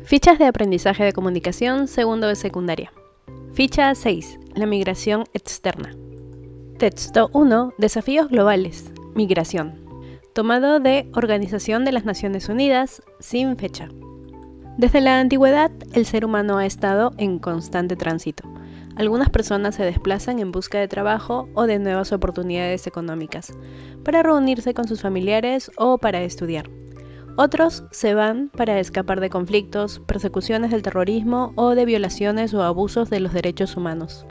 Fichas de aprendizaje de comunicación, segundo de secundaria. Ficha 6. La migración externa. Texto 1. Desafíos globales. Migración. Tomado de Organización de las Naciones Unidas, sin fecha. Desde la antigüedad, el ser humano ha estado en constante tránsito. Algunas personas se desplazan en busca de trabajo o de nuevas oportunidades económicas, para reunirse con sus familiares o para estudiar. Otros se van para escapar de conflictos, persecuciones del terrorismo o de violaciones o abusos de los derechos humanos.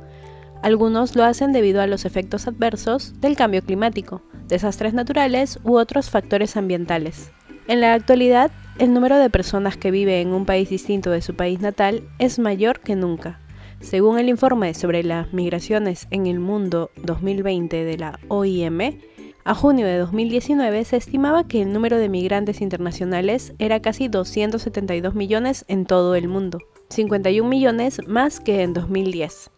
Algunos lo hacen debido a los efectos adversos del cambio climático, desastres naturales u otros factores ambientales. En la actualidad, el número de personas que vive en un país distinto de su país natal es mayor que nunca. Según el informe sobre las migraciones en el mundo 2020 de la OIM, a junio de 2019 se estimaba que el número de migrantes internacionales era casi 272 millones en todo el mundo, 51 millones más que en 2010.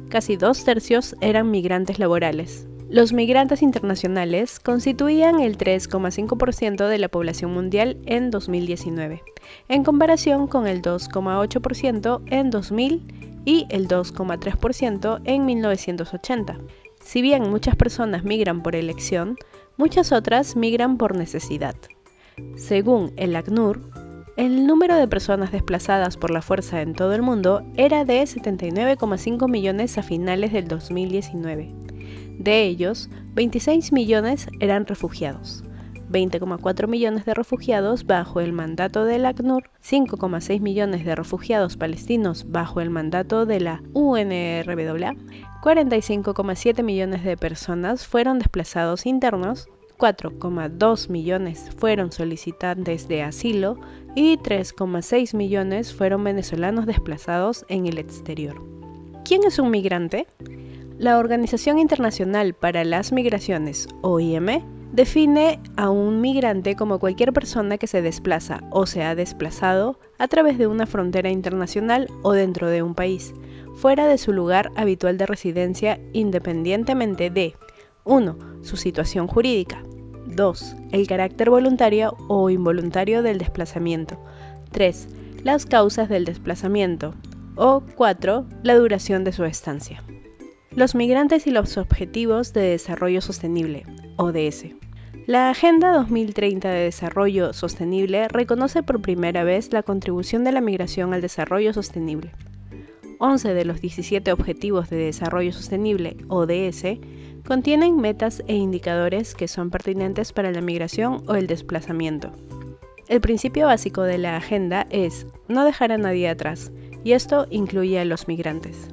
Casi 2/3 eran migrantes laborales. Los migrantes internacionales constituían el 3,5% de la población mundial en 2019, en comparación con el 2,8% en 2000 y el 2,3% en 1980. Si bien muchas personas migran por elección, muchas otras migran por necesidad. Según el ACNUR, el número de personas desplazadas por la fuerza en todo el mundo era de 79,5 millones a finales del 2019. De ellos, 26 millones eran refugiados, 20,4 millones de refugiados bajo el mandato del ACNUR, 5,6 millones de refugiados palestinos bajo el mandato de la UNRWA, 45,7 millones de personas fueron desplazados internos, 4,2 millones fueron solicitantes de asilo y 3,6 millones fueron venezolanos desplazados en el exterior. ¿Quién es un migrante? La Organización Internacional para las Migraciones, OIM, define a un migrante como cualquier persona que se desplaza o se ha desplazado a través de una frontera internacional o dentro de un país, fuera de su lugar habitual de residencia independientemente de 1. Su situación jurídica, 2. El carácter voluntario o involuntario del desplazamiento, 3. Las causas del desplazamiento o 4. La duración de su estancia. Los migrantes y los Objetivos de Desarrollo Sostenible, ODS. La Agenda 2030 de Desarrollo Sostenible reconoce por primera vez la contribución de la migración al desarrollo sostenible. 11 de los 17 Objetivos de Desarrollo Sostenible, ODS, contienen metas e indicadores que son pertinentes para la migración o el desplazamiento. El principio básico de la agenda es no dejar a nadie atrás, y esto incluye a los migrantes.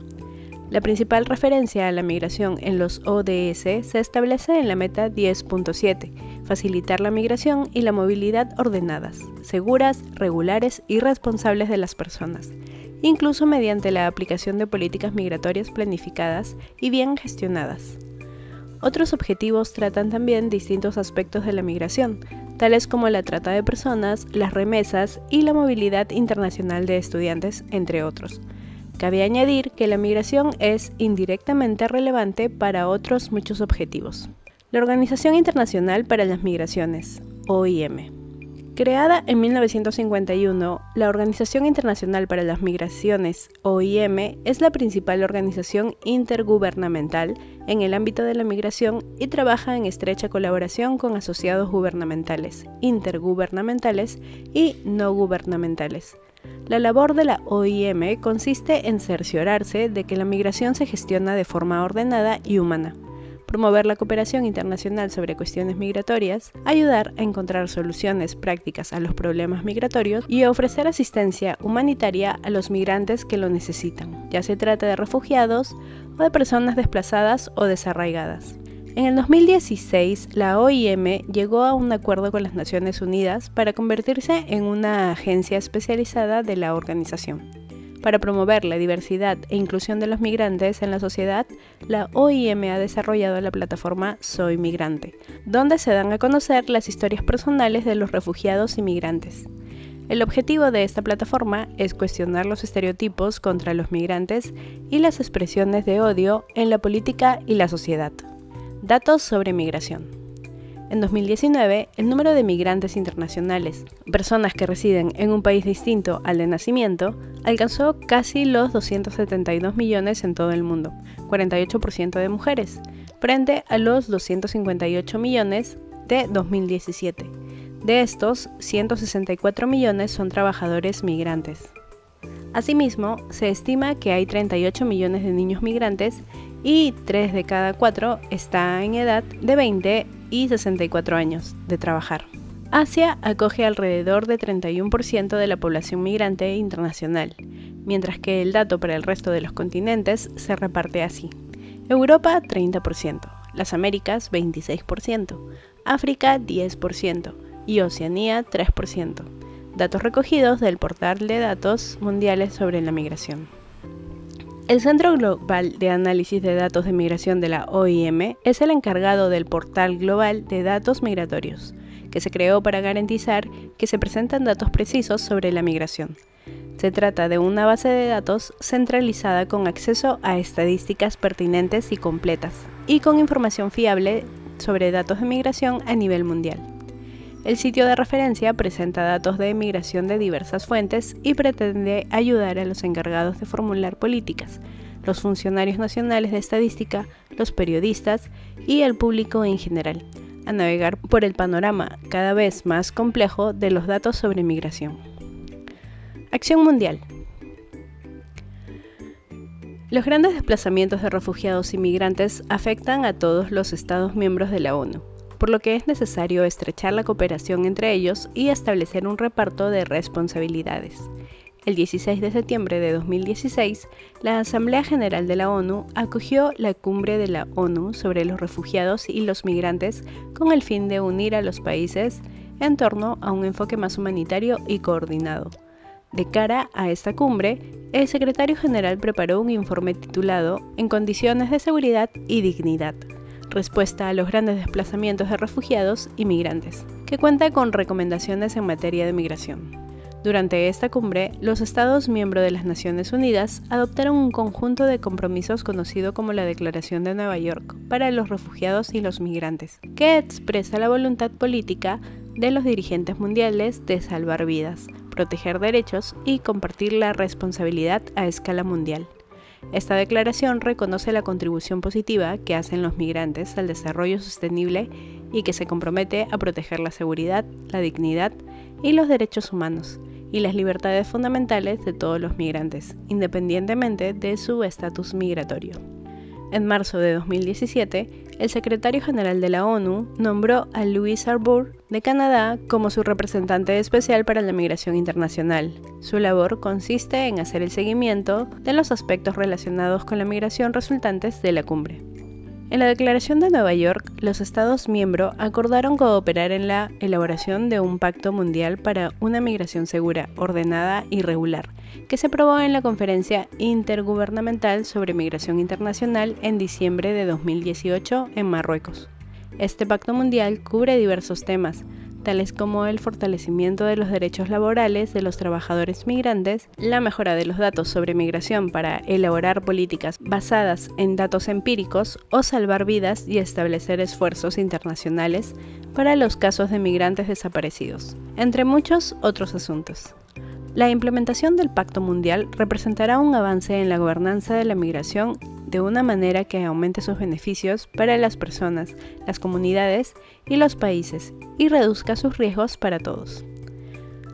La principal referencia a la migración en los ODS se establece en la meta 10.7, facilitar la migración y la movilidad ordenadas, seguras, regulares y responsables de las personas, incluso mediante la aplicación de políticas migratorias planificadas y bien gestionadas. Otros objetivos tratan también distintos aspectos de la migración, tales como la trata de personas, las remesas y la movilidad internacional de estudiantes, entre otros. Cabe añadir que la migración es indirectamente relevante para otros muchos objetivos. La Organización Internacional para las Migraciones, OIM. Creada en 1951, la Organización Internacional para las Migraciones, OIM, es la principal organización intergubernamental en el ámbito de la migración y trabaja en estrecha colaboración con asociados gubernamentales, intergubernamentales y no gubernamentales. La labor de la OIM consiste en cerciorarse de que la migración se gestiona de forma ordenada y humana, promover la cooperación internacional sobre cuestiones migratorias, ayudar a encontrar soluciones prácticas a los problemas migratorios y ofrecer asistencia humanitaria a los migrantes que lo necesitan, ya se trate de refugiados o de personas desplazadas o desarraigadas. En el 2016, la OIM llegó a un acuerdo con las Naciones Unidas para convertirse en una agencia especializada de la organización. Para promover la diversidad e inclusión de los migrantes en la sociedad, la OIM ha desarrollado la plataforma Soy Migrante, donde se dan a conocer las historias personales de los refugiados y migrantes. El objetivo de esta plataforma es cuestionar los estereotipos contra los migrantes y las expresiones de odio en la política y la sociedad. Datos sobre migración. En 2019, el número de migrantes internacionales, personas que residen en un país distinto al de nacimiento, alcanzó casi los 272 millones en todo el mundo, 48% de mujeres, frente a los 258 millones de 2017. De estos, 164 millones son trabajadores migrantes. Asimismo, se estima que hay 38 millones de niños migrantes y 3 de cada 4 está en edad de 20 y 64 años de trabajar. Asia acoge alrededor de 31% de la población migrante internacional, mientras que el dato para el resto de los continentes se reparte así. Europa 30%, las Américas 26%, África 10% y Oceanía 3%. Datos recogidos del Portal de Datos Mundiales sobre la Migración. El Centro Global de Análisis de Datos de Migración de la OIM es el encargado del Portal Global de Datos Migratorios, que se creó para garantizar que se presentan datos precisos sobre la migración. Se trata de una base de datos centralizada con acceso a estadísticas pertinentes y completas, y con información fiable sobre datos de migración a nivel mundial. El sitio de referencia presenta datos de migración de diversas fuentes y pretende ayudar a los encargados de formular políticas, los funcionarios nacionales de estadística, los periodistas y el público en general, a navegar por el panorama cada vez más complejo de los datos sobre migración. Acción mundial. Los grandes desplazamientos de refugiados y migrantes afectan a todos los Estados miembros de la ONU, por lo que es necesario estrechar la cooperación entre ellos y establecer un reparto de responsabilidades. El 16 de septiembre de 2016, la Asamblea General de la ONU acogió la Cumbre de la ONU sobre los refugiados y los migrantes con el fin de unir a los países en torno a un enfoque más humanitario y coordinado. De cara a esta cumbre, el secretario general preparó un informe titulado En condiciones de seguridad y dignidad, respuesta a los grandes desplazamientos de refugiados y migrantes, que cuenta con recomendaciones en materia de migración. Durante esta cumbre, los Estados miembros de las Naciones Unidas adoptaron un conjunto de compromisos conocido como la Declaración de Nueva York para los refugiados y los migrantes, que expresa la voluntad política de los dirigentes mundiales de salvar vidas, proteger derechos y compartir la responsabilidad a escala mundial. Esta declaración reconoce la contribución positiva que hacen los migrantes al desarrollo sostenible y que se compromete a proteger la seguridad, la dignidad y los derechos humanos y las libertades fundamentales de todos los migrantes, independientemente de su estatus migratorio. En marzo de 2017, el secretario general de la ONU nombró a Louise Arbour de Canadá como su representante especial para la migración internacional. Su labor consiste en hacer el seguimiento de los aspectos relacionados con la migración resultantes de la cumbre. En la Declaración de Nueva York, los Estados miembros acordaron cooperar en la elaboración de un pacto mundial para una migración segura, ordenada y regular, que se aprobó en la Conferencia Intergubernamental sobre Migración Internacional en diciembre de 2018 en Marruecos. Este pacto mundial cubre diversos temas, tales como el fortalecimiento de los derechos laborales de los trabajadores migrantes, la mejora de los datos sobre migración para elaborar políticas basadas en datos empíricos o salvar vidas y establecer esfuerzos internacionales para los casos de migrantes desaparecidos, entre muchos otros asuntos. La implementación del Pacto Mundial representará un avance en la gobernanza de la migración de una manera que aumente sus beneficios para las personas, las comunidades y los países y reduzca sus riesgos para todos.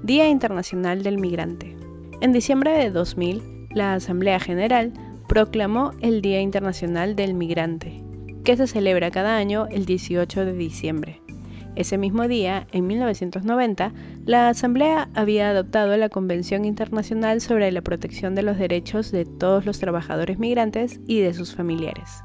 Día Internacional del Migrante. En diciembre de 2000, la Asamblea General proclamó el Día Internacional del Migrante, que se celebra cada año el 18 de diciembre. Ese mismo día, en 1990, la Asamblea había adoptado la Convención Internacional sobre la Protección de los Derechos de todos los trabajadores migrantes y de sus familiares.